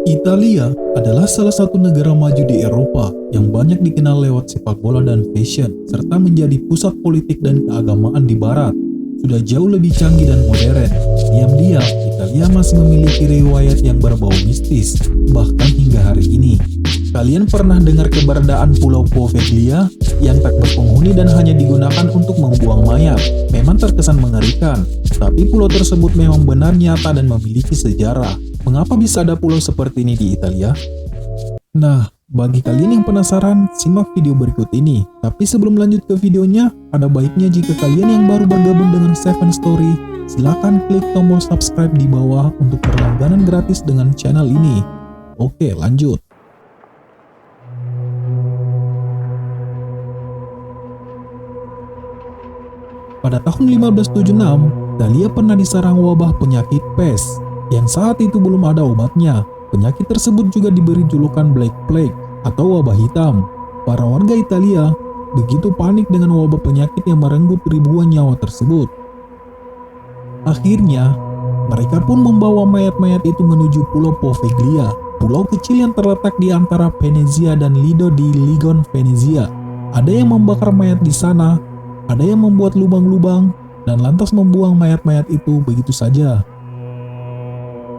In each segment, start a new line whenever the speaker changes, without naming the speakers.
Italia adalah salah satu negara maju di Eropa yang banyak dikenal lewat sepak bola dan fashion, serta menjadi pusat politik dan keagamaan di barat. Sudah jauh lebih canggih dan modern, diam-diam Italia masih memiliki riwayat yang berbau mistis, bahkan hingga hari ini. Kalian pernah dengar keberadaan Pulau Poveglia yang tak berpenghuni dan hanya digunakan untuk membuang mayat? Memang terkesan mengerikan, tapi pulau tersebut memang benar nyata dan memiliki sejarah. Mengapa bisa ada pulau seperti ini di Italia? Nah, bagi kalian yang penasaran, simak video berikut ini. Tapi sebelum lanjut ke videonya, ada baiknya jika kalian yang baru bergabung dengan Seven Story, silakan klik tombol subscribe di bawah untuk berlangganan gratis dengan channel ini. Oke, lanjut. Pada tahun 1576, Italia pernah diserang wabah penyakit pes, yang saat itu belum ada obatnya. Penyakit tersebut juga diberi julukan Black Plague atau wabah hitam. Para warga Italia begitu panik dengan wabah penyakit yang merenggut ribuan nyawa tersebut. Akhirnya, mereka pun membawa mayat-mayat itu menuju Pulau Poveglia, pulau kecil yang terletak di antara Venezia dan Lido di Ligon, Venezia. Ada yang membakar mayat di sana, ada yang membuat lubang-lubang, dan lantas membuang mayat-mayat itu begitu saja.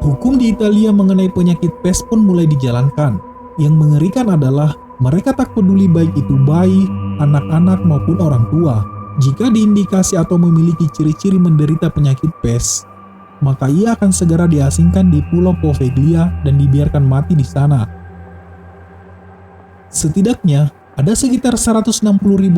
Hukum di Italia mengenai penyakit pes pun mulai dijalankan. Yang mengerikan adalah mereka tak peduli baik itu bayi, anak-anak maupun orang tua. Jika diindikasi atau memiliki ciri-ciri menderita penyakit pes, maka ia akan segera diasingkan di Pulau Poveglia dan dibiarkan mati di sana. Setidaknya, ada sekitar 160.000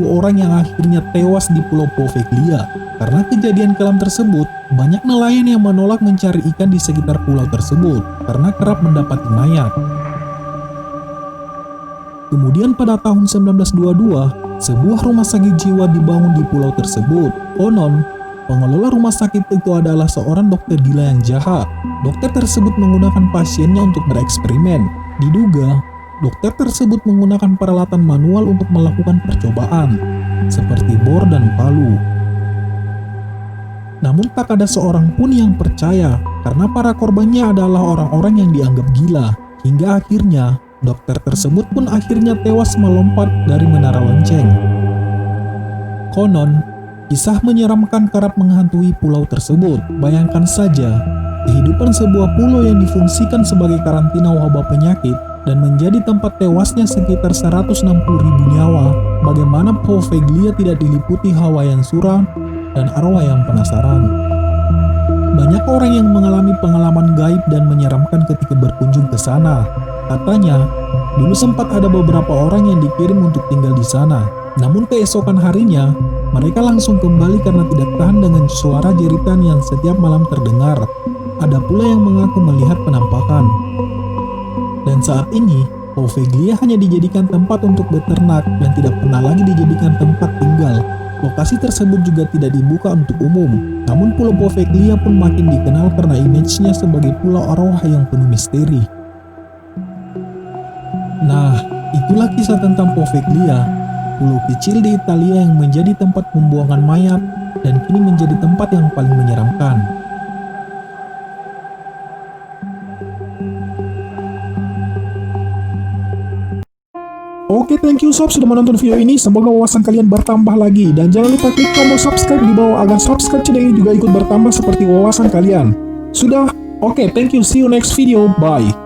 orang yang akhirnya tewas di Pulau Poveglia. Karena kejadian kelam tersebut, banyak nelayan yang menolak mencari ikan di sekitar pulau tersebut karena kerap mendapati mayat. Kemudian pada tahun 1922, sebuah rumah sakit jiwa dibangun di pulau tersebut. Konon, pengelola rumah sakit itu adalah seorang dokter gila yang jahat. Dokter tersebut menggunakan pasiennya untuk bereksperimen. Diduga, dokter tersebut menggunakan peralatan manual untuk melakukan percobaan, seperti bor dan palu. Namun tak ada seorang pun yang percaya, karena para korbannya adalah orang-orang yang dianggap gila. Hingga akhirnya, dokter tersebut pun akhirnya tewas melompat dari menara lonceng. Konon, kisah menyeramkan kerap menghantui pulau tersebut. Bayangkan saja, kehidupan sebuah pulau yang difungsikan sebagai karantina wabah penyakit dan menjadi tempat tewasnya sekitar 160.000 nyawa. Bagaimana Poveglia tidak diliputi hawa yang suram dan arwah yang penasaran. Banyak orang yang mengalami pengalaman gaib dan menyeramkan ketika berkunjung ke sana. Katanya, dulu sempat ada beberapa orang yang dikirim untuk tinggal di sana. Namun keesokan harinya, mereka langsung kembali karena tidak tahan dengan suara jeritan yang setiap malam terdengar. Ada pula yang mengaku melihat penampakan. Dan saat ini, Poveglia hanya dijadikan tempat untuk beternak dan tidak pernah lagi dijadikan tempat tinggal. Lokasi tersebut juga tidak dibuka untuk umum. Namun Pulau Poveglia pun makin dikenal karena image-nya sebagai pulau arwah yang penuh misteri. Nah, itulah kisah tentang Poveglia, pulau kecil di Italia yang menjadi tempat pembuangan mayat dan kini menjadi tempat yang paling menyeramkan. Oke, thank you sob sudah menonton video ini. Semoga wawasan kalian bertambah lagi. Dan jangan lupa klik tombol subscribe di bawah agar subscribe channel ini juga ikut bertambah seperti wawasan kalian. Sudah? Oke, thank you. See you next video. Bye.